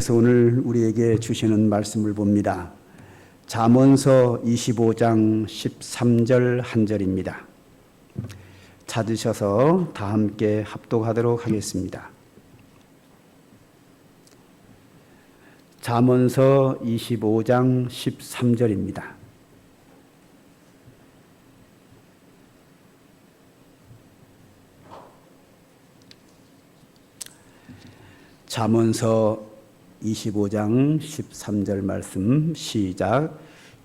그래서 오늘 우리에게 주시는 말씀을 봅니다. 잠언서 25장 13절 한 절입니다. 찾으셔서 다 함께 합독하도록 하겠습니다. 잠언서 25장 13절입니다. 잠언서 25장 13절 말씀 시작.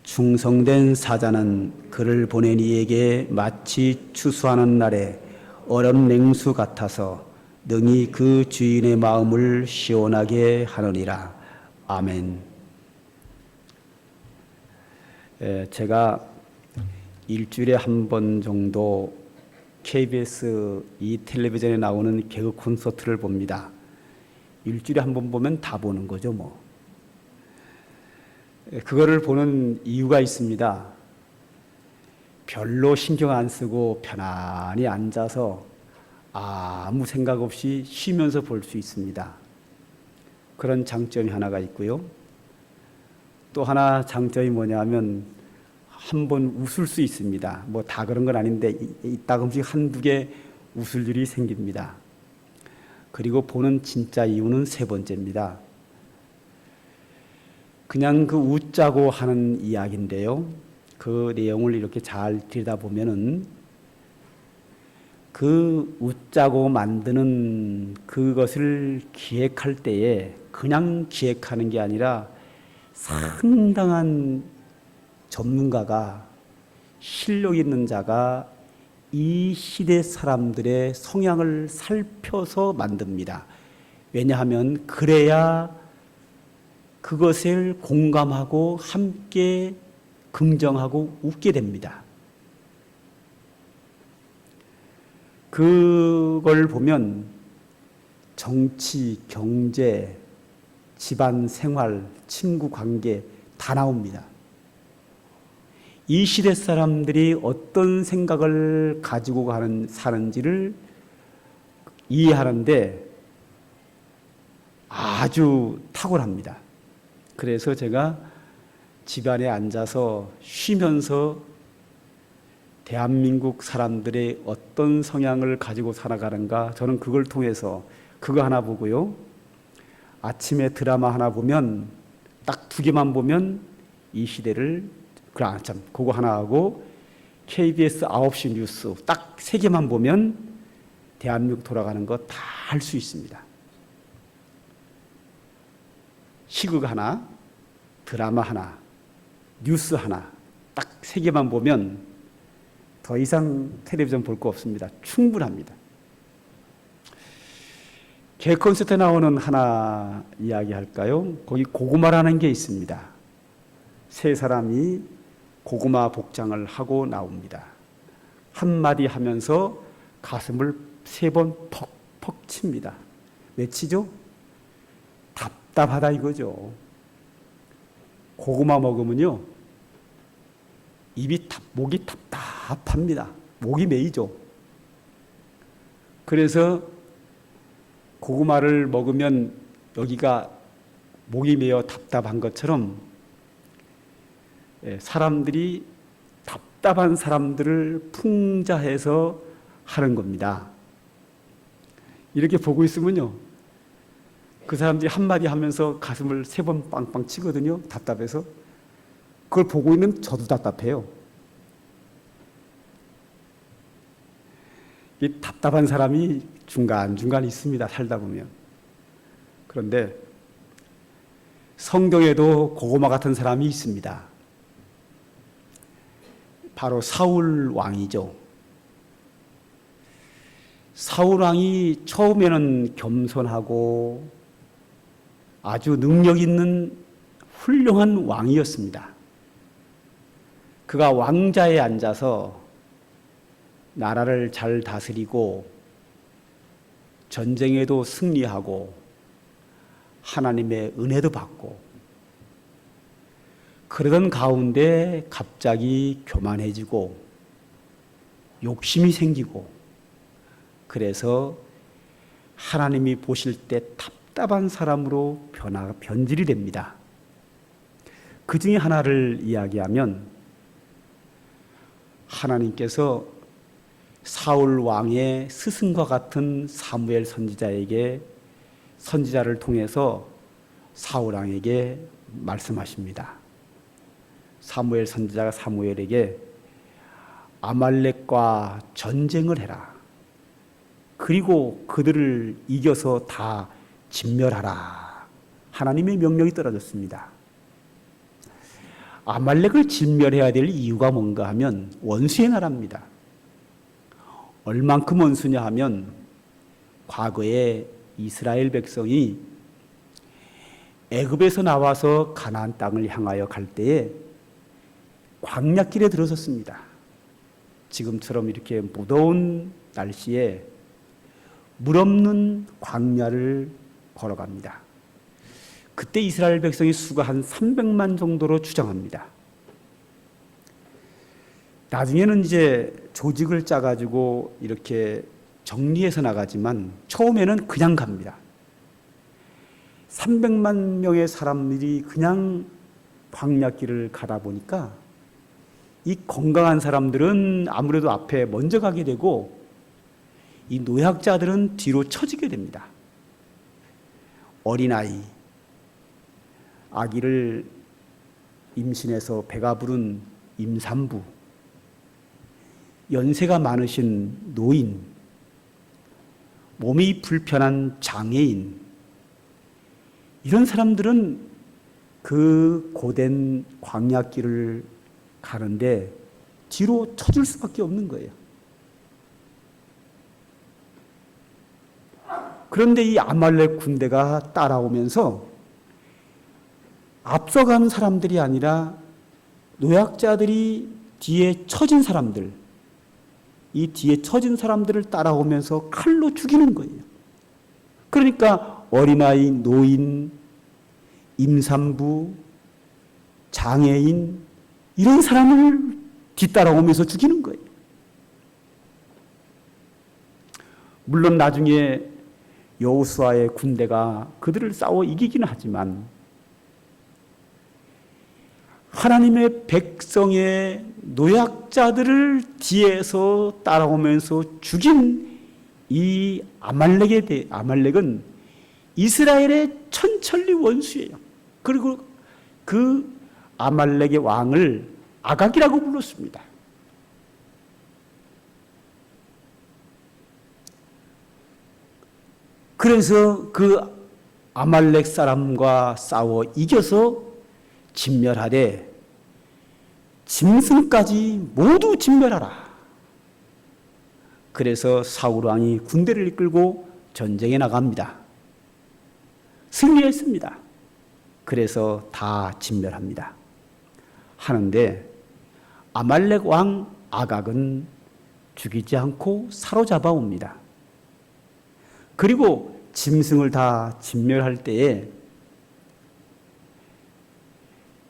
충성된 사자는 그를 보낸 이에게 마치 추수하는 날에 얼음 냉수 같아서 능히 그 주인의 마음을 시원하게 하느니라. 아멘. 제가 일주일에 한 번 정도 KBS 이 텔레비전에 나오는 개그 콘서트를 봅니다. 일주일에 한 번 보면 다 보는 거죠, 뭐. 그거를 보는 이유가 있습니다. 별로 신경 안 쓰고 편안히 앉아서 아무 생각 없이 쉬면서 볼 수 있습니다. 그런 장점이 하나가 있고요. 또 하나 장점이 뭐냐면 한 번 웃을 수 있습니다. 뭐 다 그런 건 아닌데 이따금씩 한두 개 웃을 일이 생깁니다. 그리고 보는 진짜 이유는 세 번째입니다. 그냥 그 웃자고 하는 이야기인데요. 그 내용을 이렇게 잘 들여다보면은 그 웃자고 만드는 그것을 기획할 때에 그냥 기획하는 게 아니라 상당한 전문가가, 실력 있는 자가 이 시대 사람들의 성향을 살펴서 만듭니다. 왜냐하면 그래야 그것을 공감하고 함께 긍정하고 웃게 됩니다. 그걸 보면 정치, 경제, 집안 생활, 친구 관계 다 나옵니다. 이 시대 사람들이 어떤 생각을 가지고 사는지를 이해하는데 아주 탁월합니다. 그래서 제가 집안에 앉아서 쉬면서 대한민국 사람들의 어떤 성향을 가지고 살아가는가, 저는 그걸 통해서 그거 하나 보고요. 아침에 드라마 하나 보면 딱 두 개만 보면 이 시대를 그거 하나 하고 KBS 9시 뉴스 딱 세 개만 보면 대한민국 돌아가는 거 다 할 수 있습니다. 시국 하나, 드라마 하나, 뉴스 하나 딱 세 개만 보면 더 이상 텔레비전 볼 거 없습니다. 충분합니다. 개 콘서트에 나오는 하나 이야기할까요? 거기 고구마라는 게 있습니다. 세 사람이 고구마 복장을 하고 나옵니다. 한마디 하면서 가슴을 3번 퍽퍽 칩니다. 왜 치죠? 답답하다 이거죠. 고구마 먹으면요, 목이 답답합니다. 목이 메이죠. 그래서 고구마를 먹으면 여기가 목이 메어 답답한 것처럼 사람들이 답답한 사람들을 풍자해서 하는 겁니다. 이렇게 보고 있으면요, 그 사람들이 한마디 하면서 가슴을 3번 빵빵 치거든요. 답답해서. 그걸 보고 있는 저도 답답해요. 이 답답한 사람이 중간중간 있습니다. 살다 보면. 그런데 성경에도 고구마 같은 사람이 있습니다. 바로 사울 왕이죠. 사울 왕이 처음에는 겸손하고 아주 능력 있는 훌륭한 왕이었습니다. 그가 왕자에 앉아서 나라를 잘 다스리고 전쟁에도 승리하고 하나님의 은혜도 받고 그러던 가운데 갑자기 교만해지고 욕심이 생기고 그래서 하나님이 보실 때 답답한 사람으로 변질이 됩니다. 그 중에 하나를 이야기하면 하나님께서 사울 왕의 스승과 같은 사무엘 선지자에게 선지자를 통해서 사울 왕에게 말씀하십니다. 사무엘 선지자가 사무엘에게 아말렉과 전쟁을 해라. 그리고 그들을 이겨서 다 진멸하라. 하나님의 명령이 떨어졌습니다. 아말렉을 진멸해야 될 이유가 뭔가 하면 원수의 나라입니다. 얼만큼 원수냐 하면 과거에 이스라엘 백성이 애굽에서 나와서 가나안 땅을 향하여 갈 때에 광야길에 들어섰습니다. 지금처럼 이렇게 무더운 날씨에 물 없는 광야를 걸어갑니다. 그때 이스라엘 백성의 수가 한 300만 정도로 추정합니다. 나중에는 이제 조직을 짜가지고 이렇게 정리해서 나가지만 처음에는 그냥 갑니다. 300만 명의 사람들이 그냥 광야길을 가다 보니까 이 건강한 사람들은 아무래도 앞에 먼저 가게 되고 이 노약자들은 뒤로 처지게 됩니다. 어린아이, 아기를 임신해서 배가 부른 임산부, 연세가 많으신 노인, 몸이 불편한 장애인, 이런 사람들은 그 고된 광야길을 가는데 뒤로 처질 수밖에 없는 거예요. 그런데 이 아말렉 군대가 따라오면서 앞서가는 사람들이 아니라 노약자들이 뒤에 처진 사람들, 이 뒤에 처진 사람들을 따라오면서 칼로 죽이는 거예요. 그러니까 어린아이, 노인, 임산부, 장애인, 이런 사람을 뒤따라오면서 죽이는 거예요. 물론 나중에 여호수아의 군대가 그들을 싸워 이기기는 하지만 하나님의 백성의 노약자들을 뒤에서 따라오면서 죽인 이 아말렉은 이스라엘의 천천리 원수예요. 그리고 그 아말렉의 왕을 아각이라고 불렀습니다. 그래서 그 아말렉 사람과 싸워 이겨서 진멸하되 짐승까지 모두 진멸하라. 그래서 사울 왕이 군대를 이끌고 전쟁에 나갑니다. 승리했습니다. 그래서 다 진멸합니다. 하는데 아말렉 왕 아각은 죽이지 않고 사로잡아 옵니다. 그리고 짐승을 다 진멸할 때에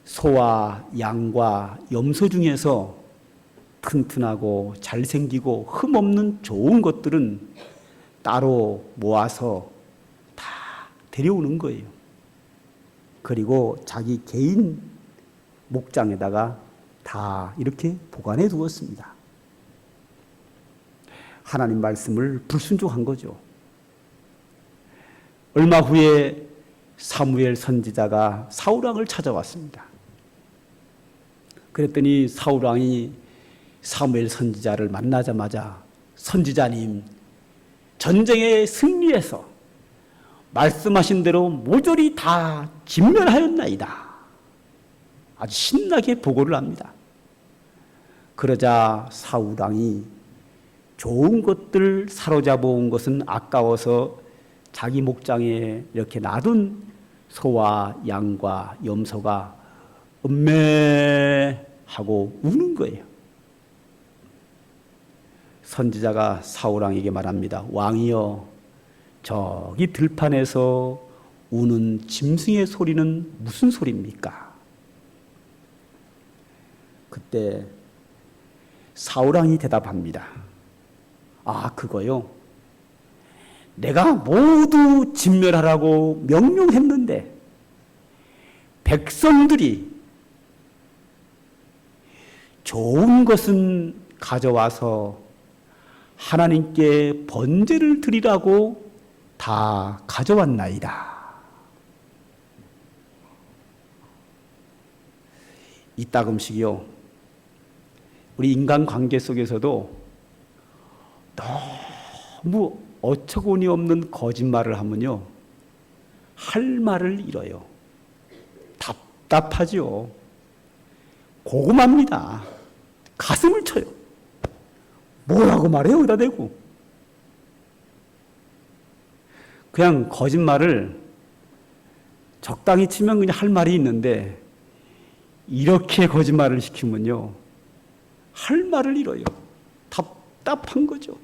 소와 양과 염소 중에서 튼튼하고 잘생기고 흠없는 좋은 것들은 따로 모아서 다 데려오는 거예요. 그리고 자기 개인 목장에다가 다 이렇게 보관해 두었습니다. 하나님 말씀을 불순종한 거죠. 얼마 후에 사무엘 선지자가 사울 왕을 찾아왔습니다. 그랬더니 사울 왕이 사무엘 선지자를 만나자마자 선지자님, 전쟁에 승리해서 말씀하신 대로 모조리 다 진멸하였나이다. 아주 신나게 보고를 합니다. 그러자 사울 왕이 좋은 것들 사로잡아 온 것은 아까워서 자기 목장에 이렇게 놔둔 소와 양과 염소가 음매하고 우는 거예요. 선지자가 사울 왕에게 말합니다. 왕이여, 저기 들판에서 우는 짐승의 소리는 무슨 소리입니까? 그때 사울 왕이 대답합니다. 아, 그거요. 내가 모두 진멸하라고 명령했는데 백성들이 좋은 것은 가져와서 하나님께 번제를 드리라고 다 가져왔나이다. 이따금씩요, 우리 인간관계 속에서도 너무 어처구니 없는 거짓말을 하면요, 할 말을 잃어요. 답답하지요. 고구마입니다. 가슴을 쳐요. 뭐라고 말해요? 여기다 대고. 그냥 거짓말을 적당히 치면 그냥 할 말이 있는데, 이렇게 거짓말을 시키면요, 할 말을 잃어요. 답답한 거죠.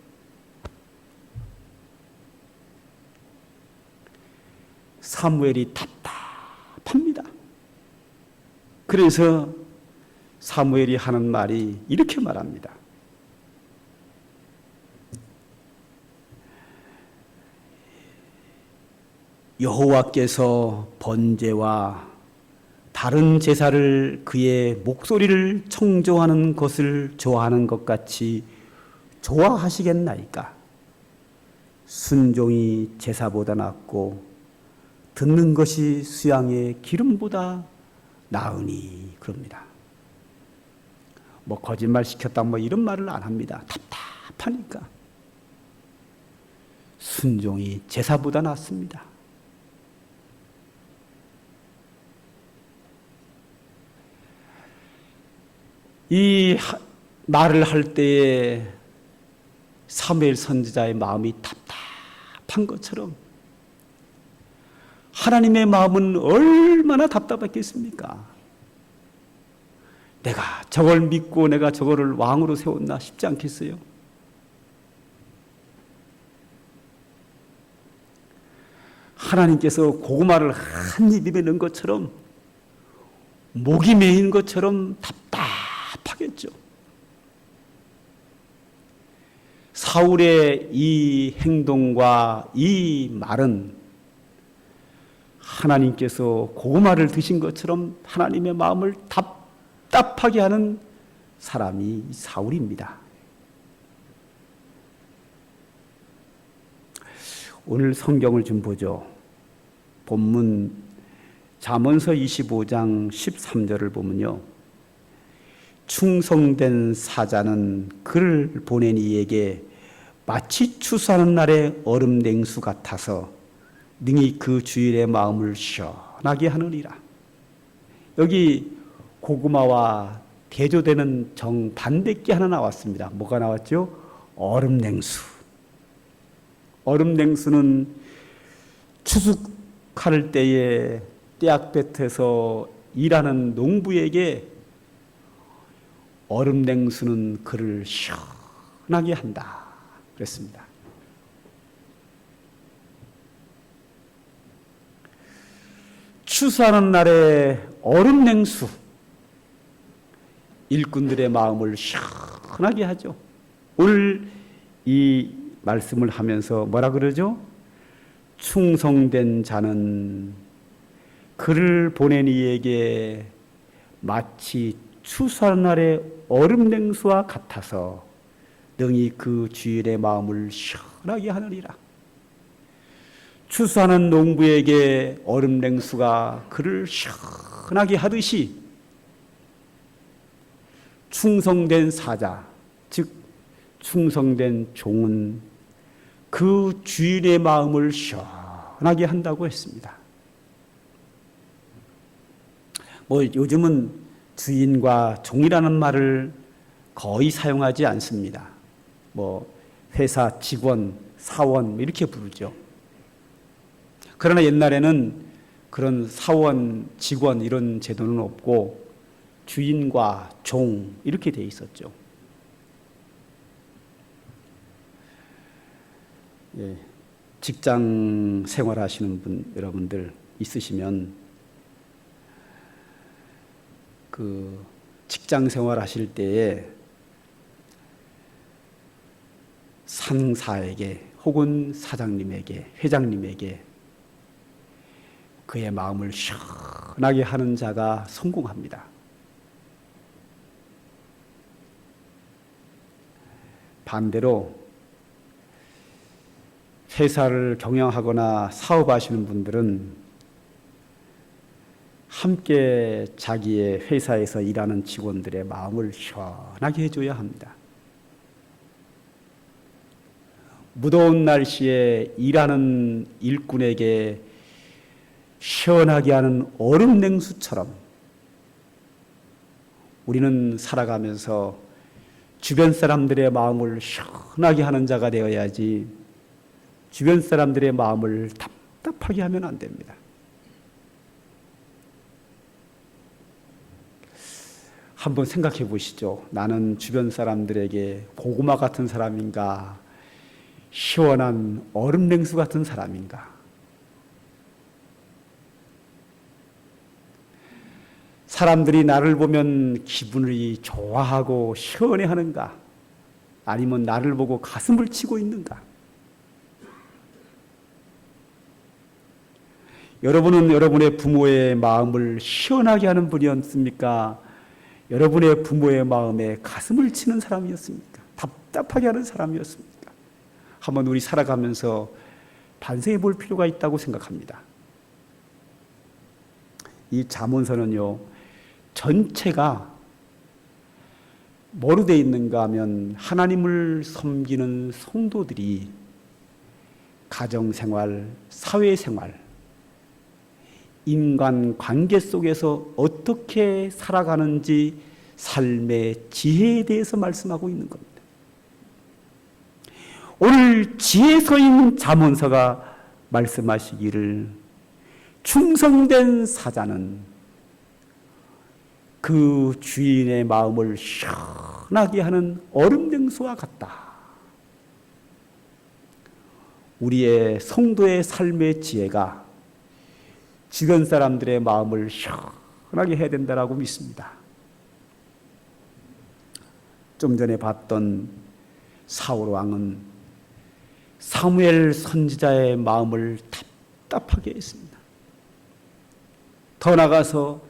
사무엘이 답답합니다. 그래서 사무엘이 하는 말이 이렇게 말합니다. 여호와께서 번제와 다른 제사를 그의 목소리를 청조하는 것을 좋아하는 것 같이 좋아하시겠나이까? 순종이 제사보다 낫고 듣는 것이 수양의 기름보다 나으니, 그럽니다. 뭐 거짓말 시켰다 뭐 이런 말을 안 합니다. 답답하니까. 순종이 제사보다 낫습니다. 이 말을 할 때에 사무엘 선지자의 마음이 답답한 것처럼 하나님의 마음은 얼마나 답답했겠습니까? 내가 저걸 믿고 내가 저거를 왕으로 세웠나 싶지 않겠어요? 하나님께서 고구마를 한 입 입에 넣은 것처럼, 목이 메인 것처럼 답답하겠죠. 사울의 이 행동과 이 말은 하나님께서 고구마를 드신 것처럼 하나님의 마음을 답답하게 하는 사람이 사울입니다. 오늘 성경을 좀 보죠. 본문 잠언서 25장 13절을 보면요, 충성된 사자는 그를 보낸 이에게 마치 추수하는 날의 얼음 냉수 같아서 능히 그 주일의 마음을 시원하게 하느니라. 여기 고구마와 대조되는 정반대께 하나 나왔습니다. 뭐가 나왔죠? 얼음 냉수. 얼음 냉수는 추수할 때에 떼약볕에서 일하는 농부에게 얼음 냉수는 그를 시원하게 한다 그랬습니다. 추수하는 날에 얼음 냉수, 일꾼들의 마음을 시원하게 하죠. 오늘 이 말씀을 하면서 뭐라 그러죠? 충성된 자는 그를 보낸 이에게 마치 추수하는 날의 얼음 냉수와 같아서 능히 그 주일의 마음을 시원하게 하느니라. 추수하는 농부에게 얼음 냉수가 그를 시원하게 하듯이 충성된 사자, 즉 충성된 종은 그 주인의 마음을 시원하게 한다고 했습니다. 뭐 요즘은 주인과 종이라는 말을 거의 사용하지 않습니다. 뭐 회사 직원, 사원 이렇게 부르죠. 그러나 옛날에는 그런 사원, 직원 이런 제도는 없고 주인과 종 이렇게 돼 있었죠. 예, 직장 생활하시는 분 여러분들 있으시면 그 직장 생활하실 때에 상사에게 혹은 사장님에게, 회장님에게 그의 마음을 시원하게 하는 자가 성공합니다. 반대로 회사를 경영하거나 사업하시는 분들은 함께 자기의 회사에서 일하는 직원들의 마음을 시원하게 해줘야 합니다. 무더운 날씨에 일하는 일꾼에게 시원하게 하는 얼음 냉수처럼 우리는 살아가면서 주변 사람들의 마음을 시원하게 하는 자가 되어야지 주변 사람들의 마음을 답답하게 하면 안 됩니다. 한번 생각해 보시죠. 나는 주변 사람들에게 고구마 같은 사람인가? 시원한 얼음 냉수 같은 사람인가? 사람들이 나를 보면 기분이 좋아하고 시원해하는가? 아니면 나를 보고 가슴을 치고 있는가? 여러분은 여러분의 부모의 마음을 시원하게 하는 분이었습니까? 여러분의 부모의 마음에 가슴을 치는 사람이었습니까? 답답하게 하는 사람이었습니까? 한번 우리 살아가면서 반성해 볼 필요가 있다고 생각합니다. 이 잠언서는요, 전체가 뭐로 되어 있는가 하면 하나님을 섬기는 성도들이 가정생활, 사회생활, 인간 관계 속에서 어떻게 살아가는지 삶의 지혜에 대해서 말씀하고 있는 겁니다. 오늘 지혜서인 잠언서가 말씀하시기를 충성된 사자는 그 주인의 마음을 시원하게 하는 얼음냉수와 같다. 우리의 성도의 삶의 지혜가 주변 사람들의 마음을 시원하게 해야 된다고 믿습니다. 좀 전에 봤던 사울 왕은 사무엘 선지자의 마음을 답답하게 했습니다. 더 나아가서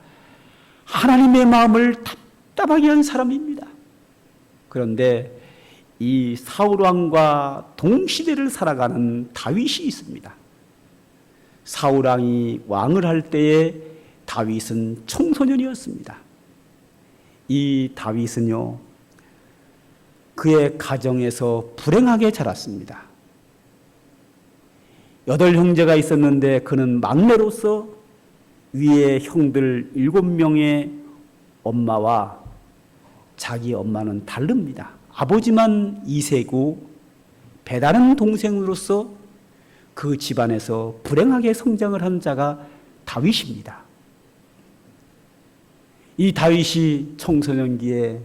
하나님의 마음을 답답하게 한 사람입니다. 그런데 이 사울 왕과 동시대를 살아가는 다윗이 있습니다. 사울 왕이 왕을 할 때에 다윗은 청소년이었습니다. 이 다윗은요, 그의 가정에서 불행하게 자랐습니다. 8형제가 있었는데 그는 막내로서 위에 형들 7명의 엄마와 자기 엄마는 다릅니다. 아버지만 이세고 배다른 동생으로서 그 집안에서 불행하게 성장을 한 자가 다윗입니다. 이 다윗이 청소년기에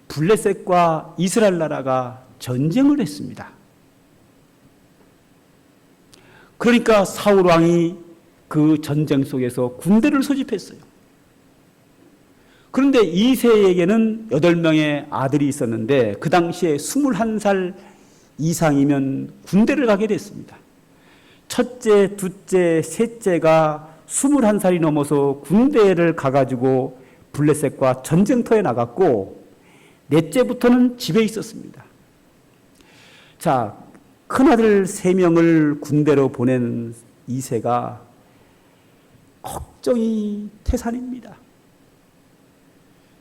블레셋과 이스라엘 나라가 전쟁을 했습니다. 그러니까 사울 왕이 그 전쟁 속에서 군대를 소집했어요. 그런데 이새에게는 8명의 아들이 있었는데 그 당시에 21살 이상이면 군대를 가게 됐습니다. 첫째, 둘째, 셋째가 21살이 넘어서 군대를 가가지고 블레셋과 전쟁터에 나갔고 넷째부터는 집에 있었습니다. 자, 큰아들 3명을 군대로 보낸 이새가 걱정이 태산입니다.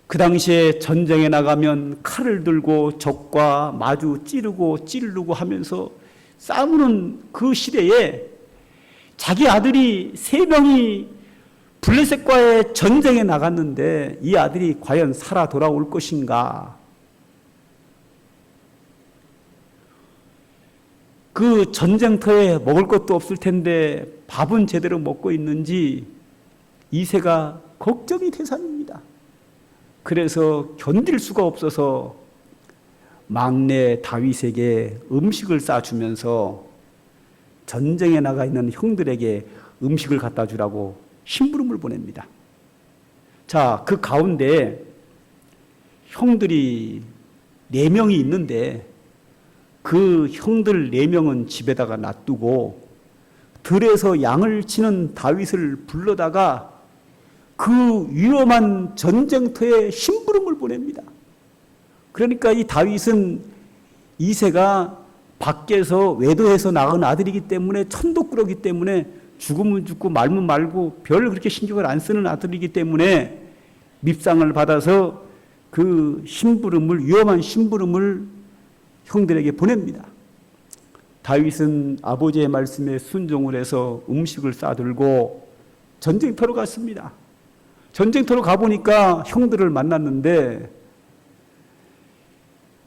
그 당시에 전쟁에 나가면 칼을 들고 적과 마주 찌르고 하면서 싸우는 그 시대에 자기 아들이 3명이 블레셋과의 전쟁에 나갔는데 이 아들이 과연 살아 돌아올 것인가? 그 전쟁터에 먹을 것도 없을 텐데 밥은 제대로 먹고 있는지 이새가 걱정이 태산입니다. 그래서 견딜 수가 없어서 막내 다윗에게 음식을 싸주면서 전쟁에 나가 있는 형들에게 음식을 갖다 주라고 심부름을 보냅니다. 자, 그 가운데 형들이 4명이 있는데 그 형들 4명은 집에다가 놔두고 들에서 양을 치는 다윗을 불러다가 그 위험한 전쟁터에 심부름을 보냅니다. 그러니까 이 다윗은 이새가 밖에서 외도해서 낳은 아들이기 때문에 천도꾸러기 때문에 죽으면 죽고 말면 말고 별 그렇게 신경을 안 쓰는 아들이기 때문에 밉상을 받아서 그 심부름을, 위험한 심부름을 형들에게 보냅니다. 다윗은 아버지의 말씀에 순종을 해서 음식을 싸들고 전쟁터로 갔습니다. 전쟁터로 가보니까 형들을 만났는데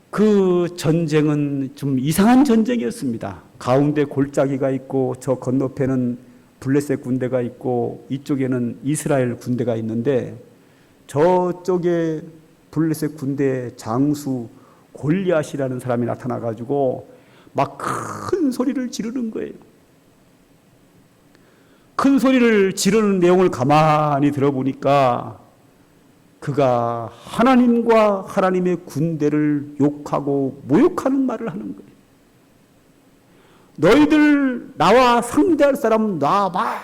그 전쟁은 좀 이상한 전쟁이었습니다. 가운데 골짜기가 있고 저 건너편은 블레셋 군대가 있고 이쪽에는 이스라엘 군대가 있는데 저쪽에 블레셋 군대 장수 골리앗이라는 사람이 나타나가지고 막 큰 소리를 지르는 거예요. 큰 소리를 지르는 내용을 가만히 들어보니까 그가 하나님과 하나님의 군대를 욕하고 모욕하는 말을 하는 거예요. 너희들 나와 상대할 사람 놔봐.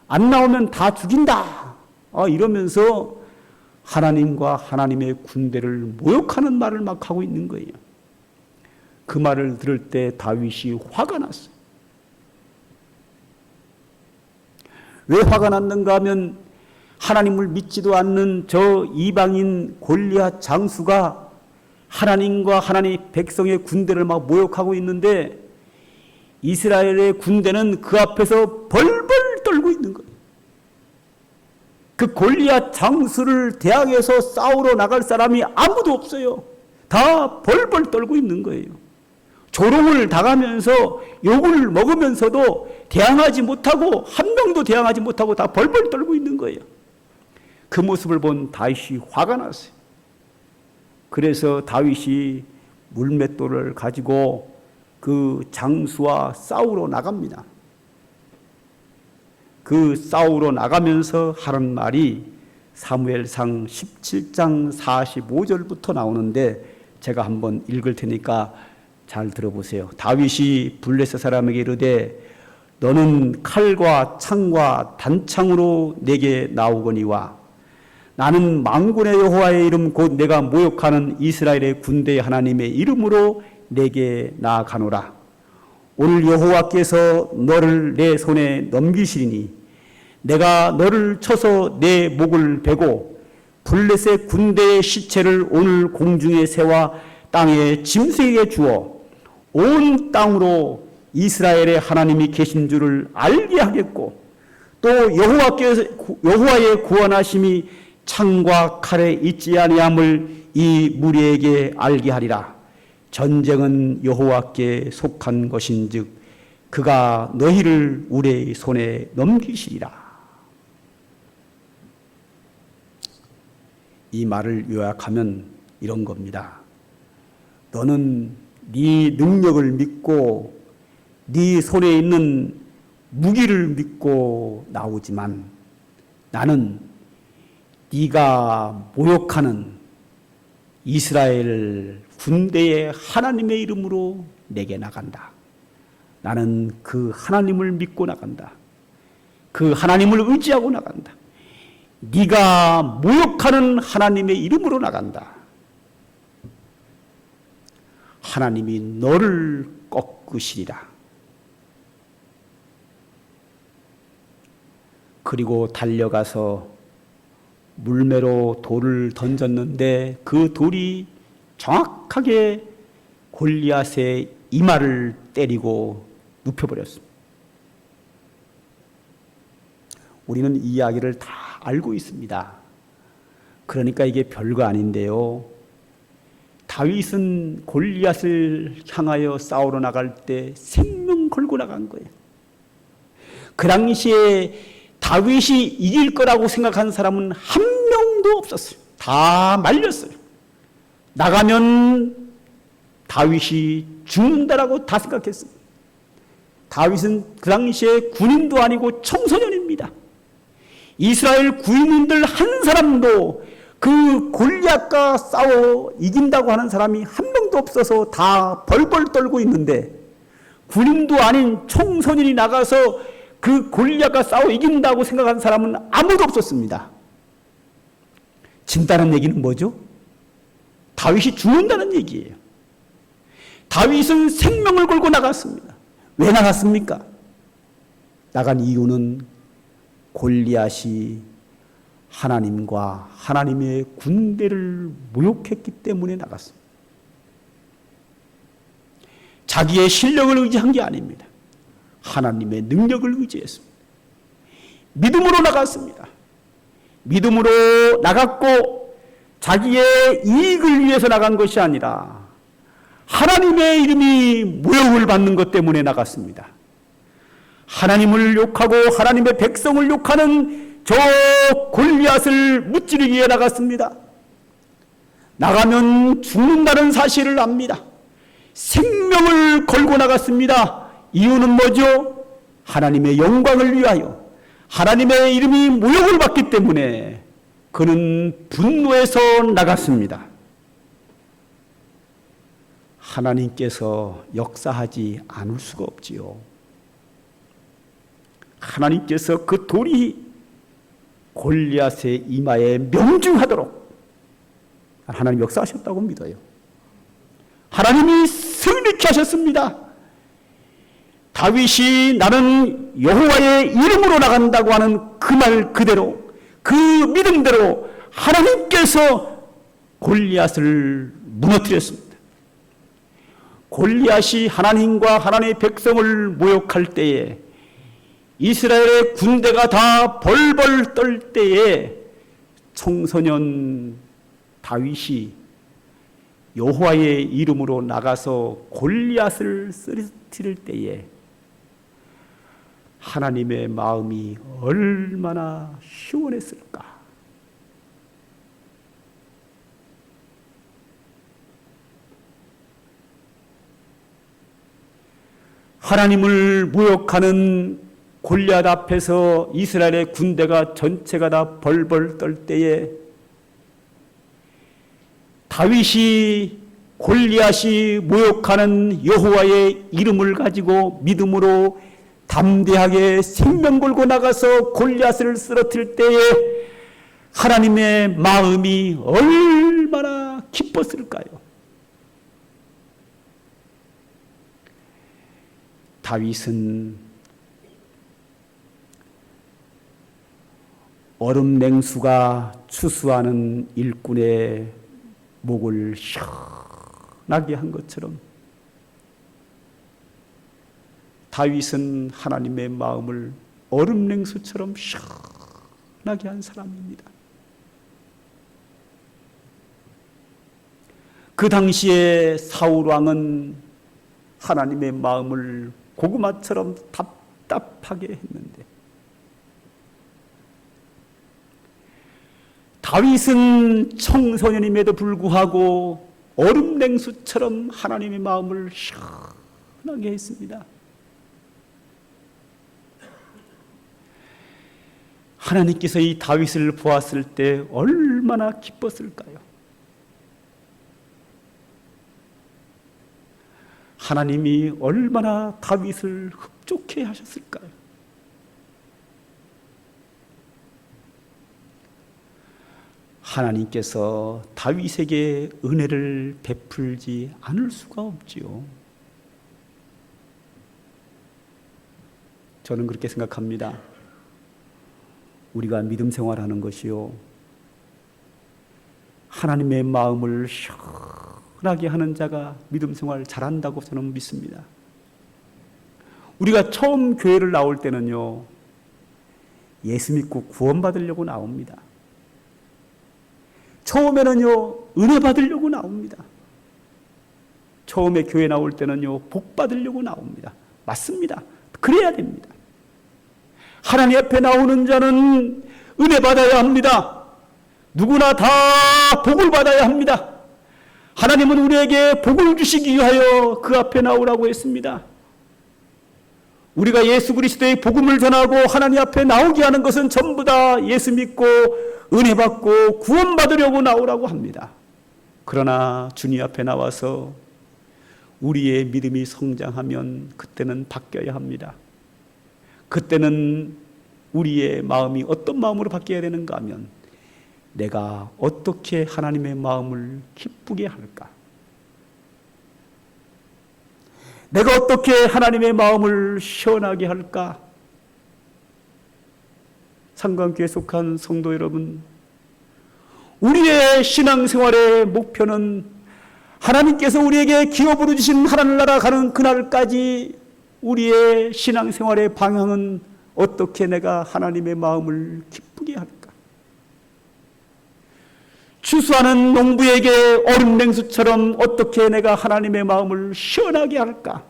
안 나오면 다 죽인다. 이러면서 하나님과 하나님의 군대를 모욕하는 말을 막 하고 있는 거예요. 그 말을 들을 때 다윗이 화가 났어요. 왜 화가 났는가 하면 하나님을 믿지도 않는 저 이방인 골리앗 장수가 하나님과 하나님 백성의 군대를 막 모욕하고 있는데 이스라엘의 군대는 그 앞에서 벌벌 떨고 있는 거예요. 그 골리앗 장수를 대항해서 싸우러 나갈 사람이 아무도 없어요. 다 벌벌 떨고 있는 거예요. 조롱을 당하면서 욕을 먹으면서도 대항하지 못하고 한 명도 대항하지 못하고 다 벌벌 떨고 있는 거예요. 그 모습을 본 다윗이 화가 났어요. 그래서 다윗이 물맷돌을 가지고 그 장수와 싸우러 나갑니다. 그 싸우러 나가면서 하는 말이 사무엘상 17장 45절부터 나오는데 제가 한번 읽을 테니까 잘 들어보세요. 다윗이 블레셋 사람에게 이르되 너는 칼과 창과 단창으로 내게 나오거니와 나는 만군의 여호와의 이름 곧 내가 모욕하는 이스라엘의 군대의 하나님의 이름으로 내게 나아가노라. 오늘 여호와께서 너를 내 손에 넘기시리니 내가 너를 쳐서 내 목을 베고 블레셋 군대의 시체를 오늘 공중에 세워 땅에 짐승에게 주어 온 땅으로 이스라엘의 하나님이 계신 줄을 알게 하겠고 또 여호와의 구원하심이 창과 칼에 있지 아니함을 이 무리에게 알게 하리라. 전쟁은 여호와께 속한 것인즉 그가 너희를 우리의 손에 넘기시리라. 이 말을 요약하면 이런 겁니다. 너는 네 능력을 믿고 네 손에 있는 무기를 믿고 나오지만 나는 네가 모욕하는 이스라엘 군대의 하나님의 이름으로 내게 나간다. 나는 그 하나님을 믿고 나간다. 그 하나님을 의지하고 나간다. 네가 모욕하는 하나님의 이름으로 나간다. 하나님이 너를 꺾으시리라. 그리고 달려가서 물매로 돌을 던졌는데 그 돌이 정확하게 골리앗의 이마를 때리고 눕혀버렸습니다. 우리는 이 이야기를 다 알고 있습니다. 그러니까 이게 별거 아닌데요. 다윗은 골리앗을 향하여 싸우러 나갈 때 생명 걸고 나간 거예요. 그 당시에 다윗이 이길 거라고 생각한 사람은 한 명도 없었어요. 다 말렸어요. 나가면 다윗이 죽는다라고 다 생각했어요. 다윗은 그 당시에 군인도 아니고 청소년입니다. 이스라엘 군인들 한 사람도 그 골리앗과 싸워 이긴다고 하는 사람이 한 명도 백성도 없어서 다 벌벌 떨고 있는데 군인도 아닌 청소년이 나가서 그 골리앗과 싸워 이긴다고 생각한 사람은 아무도 없었습니다. 진다는 얘기는 뭐죠? 다윗이 죽는다는 얘기예요. 다윗은 생명을 걸고 나갔습니다. 왜 나갔습니까? 나간 이유는 골리앗이 하나님과 하나님의 군대를 모욕했기 때문에 나갔습니다. 자기의 실력을 의지한 게 아닙니다. 하나님의 능력을 의지했습니다. 믿음으로 나갔습니다. 믿음으로 나갔고 자기의 이익을 위해서 나간 것이 아니라 하나님의 이름이 모욕을 받는 것 때문에 나갔습니다. 하나님을 욕하고 하나님의 백성을 욕하는 저 골리앗을 무찌르기 위해 나갔습니다. 나가면 죽는다는 사실을 압니다. 생명을 걸고 나갔습니다. 이유는 뭐죠? 하나님의 영광을 위하여 하나님의 이름이 모욕을 받기 때문에 그는 분노해서 나갔습니다. 하나님께서 역사하지 않을 수가 없지요. 하나님께서 그 돌이 골리앗의 이마에 명중하도록 하나님 역사하셨다고 믿어요. 하나님이 승리케 하셨습니다. 다윗이 나는 여호와의 이름으로 나간다고 하는 그 말 그대로 그 믿음대로 하나님께서 골리앗을 무너뜨렸습니다. 골리앗이 하나님과 하나님의 백성을 모욕할 때에 이스라엘의 군대가 다 벌벌 떨 때에 청소년 다윗이 여호와의 이름으로 나가서 골리앗을 쓰러뜨릴 때에 하나님의 마음이 얼마나 시원했을까. 하나님을 모욕하는 골리앗 앞에서 이스라엘의 군대가 전체가 다 벌벌 떨 때에 다윗이 골리앗이 모욕하는 여호와의 이름을 가지고 믿음으로 담대하게 생명 걸고 나가서 골리앗을 쓰러뜨릴 때에 하나님의 마음이 얼마나 기뻤을까요? 다윗은 얼음 냉수가 추수하는 일꾼의 목을 시원하게 한 것처럼 다윗은 하나님의 마음을 얼음 냉수처럼 시원하게 한 사람입니다. 그 당시에 사울 왕은 하나님의 마음을 고구마처럼 답답하게 했는데 다윗은 청소년임에도 불구하고 얼음 냉수처럼 하나님의 마음을 시원하게 했습니다. 하나님께서 이 다윗을 보았을 때 얼마나 기뻤을까요? 하나님이 얼마나 다윗을 흡족해 하셨을까요? 하나님께서 다윗에게 은혜를 베풀지 않을 수가 없지요. 저는 그렇게 생각합니다. 우리가 믿음 생활하는 것이요, 하나님의 마음을 시원하게 하는 자가 믿음 생활 잘한다고 저는 믿습니다. 우리가 처음 교회를 나올 때는요, 예수 믿고 구원받으려고 나옵니다. 처음에는요, 은혜 받으려고 나옵니다. 처음에 교회 나올 때는요, 복 받으려고 나옵니다. 맞습니다. 그래야 됩니다. 하나님 앞에 나오는 자는 은혜 받아야 합니다. 누구나 다 복을 받아야 합니다. 하나님은 우리에게 복을 주시기 위하여 그 앞에 나오라고 했습니다. 우리가 예수 그리스도의 복음을 전하고 하나님 앞에 나오게 하는 것은 전부 다 예수 믿고 은혜 받고 구원 받으려고 나오라고 합니다. 그러나 주님 앞에 나와서 우리의 믿음이 성장하면 그때는 바뀌어야 합니다. 그때는 우리의 마음이 어떤 마음으로 바뀌어야 되는가 하면 내가 어떻게 하나님의 마음을 기쁘게 할까? 내가 어떻게 하나님의 마음을 시원하게 할까? 상관교회에 속한 성도 여러분, 우리의 신앙생활의 목표는 하나님께서 우리에게 기업으로 주신 하나님 나라 가는 그날까지 우리의 신앙생활의 방향은 어떻게 내가 하나님의 마음을 기쁘게 할까? 추수하는 농부에게 얼음 냉수처럼 어떻게 내가 하나님의 마음을 시원하게 할까?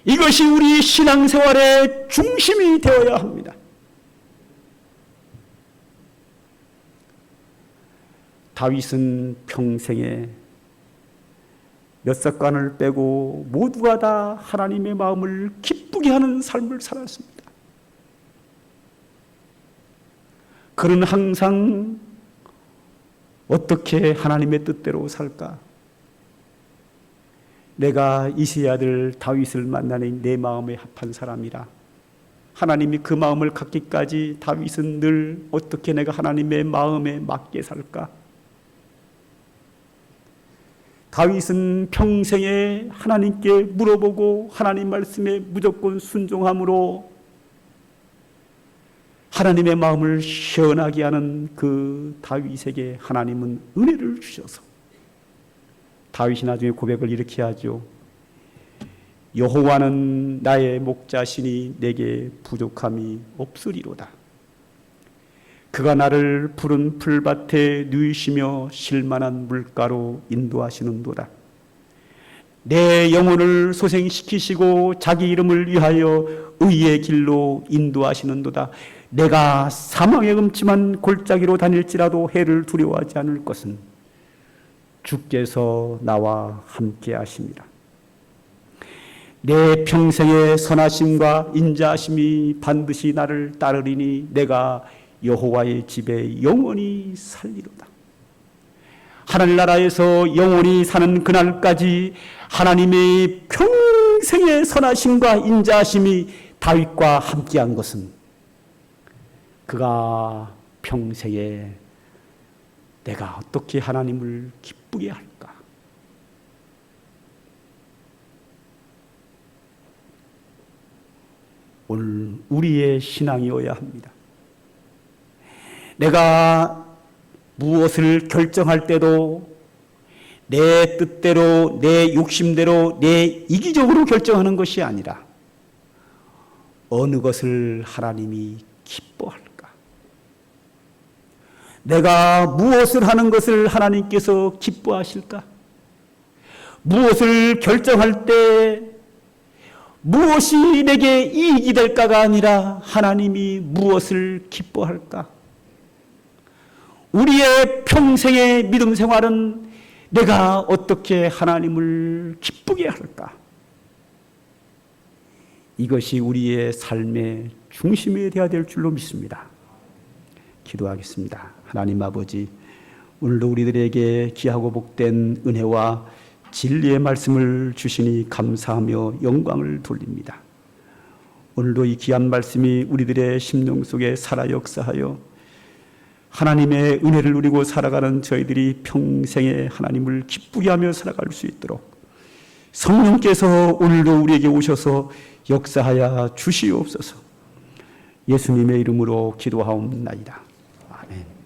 이것이 우리 신앙생활의 중심이 되어야 합니다. 다윗은 평생에 몇 사건을 빼고 모두가 다 하나님의 마음을 기쁘게 하는 삶을 살았습니다. 그는 항상 어떻게 하나님의 뜻대로 살까? 내가 이새의 아들 다윗을 만나니 내 마음에 합한 사람이라. 하나님이 그 마음을 갖기까지 다윗은 늘 어떻게 내가 하나님의 마음에 맞게 살까? 다윗은 평생에 하나님께 물어보고 하나님 말씀에 무조건 순종함으로 하나님의 마음을 시원하게 하는 그 다윗에게 하나님은 은혜를 주셔서 다윗이 나중에 고백을 이렇게 하죠. 여호와는 나의 목자시니 내게 부족함이 없으리로다. 그가 나를 푸른 풀밭에 누이시며 쉴만한 물가로 인도하시는도다. 내 영혼을 소생시키시고 자기 이름을 위하여 의의 길로 인도하시는도다. 내가 사망의 음침한 골짜기로 다닐지라도 해를 두려워하지 않을 것은 주께서 나와 함께 하심이라. 내 평생의 선하심과 인자하심이 반드시 나를 따르리니 내가 여호와의 집에 영원히 살리로다. 하늘나라에서 영원히 사는 그날까지 하나님의 평생의 선하심과 인자하심이 다윗과 함께한 것은 그가 평생에 내가 어떻게 하나님을 기쁘게 할까? 오늘 우리의 신앙이어야 합니다. 내가 무엇을 결정할 때도 내 뜻대로, 내 욕심대로, 내 이기적으로 결정하는 것이 아니라 어느 것을 하나님이 기뻐할까? 내가 무엇을 하는 것을 하나님께서 기뻐하실까? 무엇을 결정할 때 무엇이 내게 이익이 될까가 아니라 하나님이 무엇을 기뻐할까? 우리의 평생의 믿음 생활은 내가 어떻게 하나님을 기쁘게 할까? 이것이 우리의 삶의 중심이 되어야 될 줄로 믿습니다. 기도하겠습니다. 하나님 아버지, 오늘도 우리들에게 귀하고 복된 은혜와 진리의 말씀을 주시니 감사하며 영광을 돌립니다. 오늘도 이 귀한 말씀이 우리들의 심령 속에 살아 역사하여 하나님의 은혜를 누리고 살아가는 저희들이 평생에 하나님을 기쁘게 하며 살아갈 수 있도록 성령께서 오늘도 우리에게 오셔서 역사하여 주시옵소서. 예수님의 이름으로 기도하옵나이다. 아멘.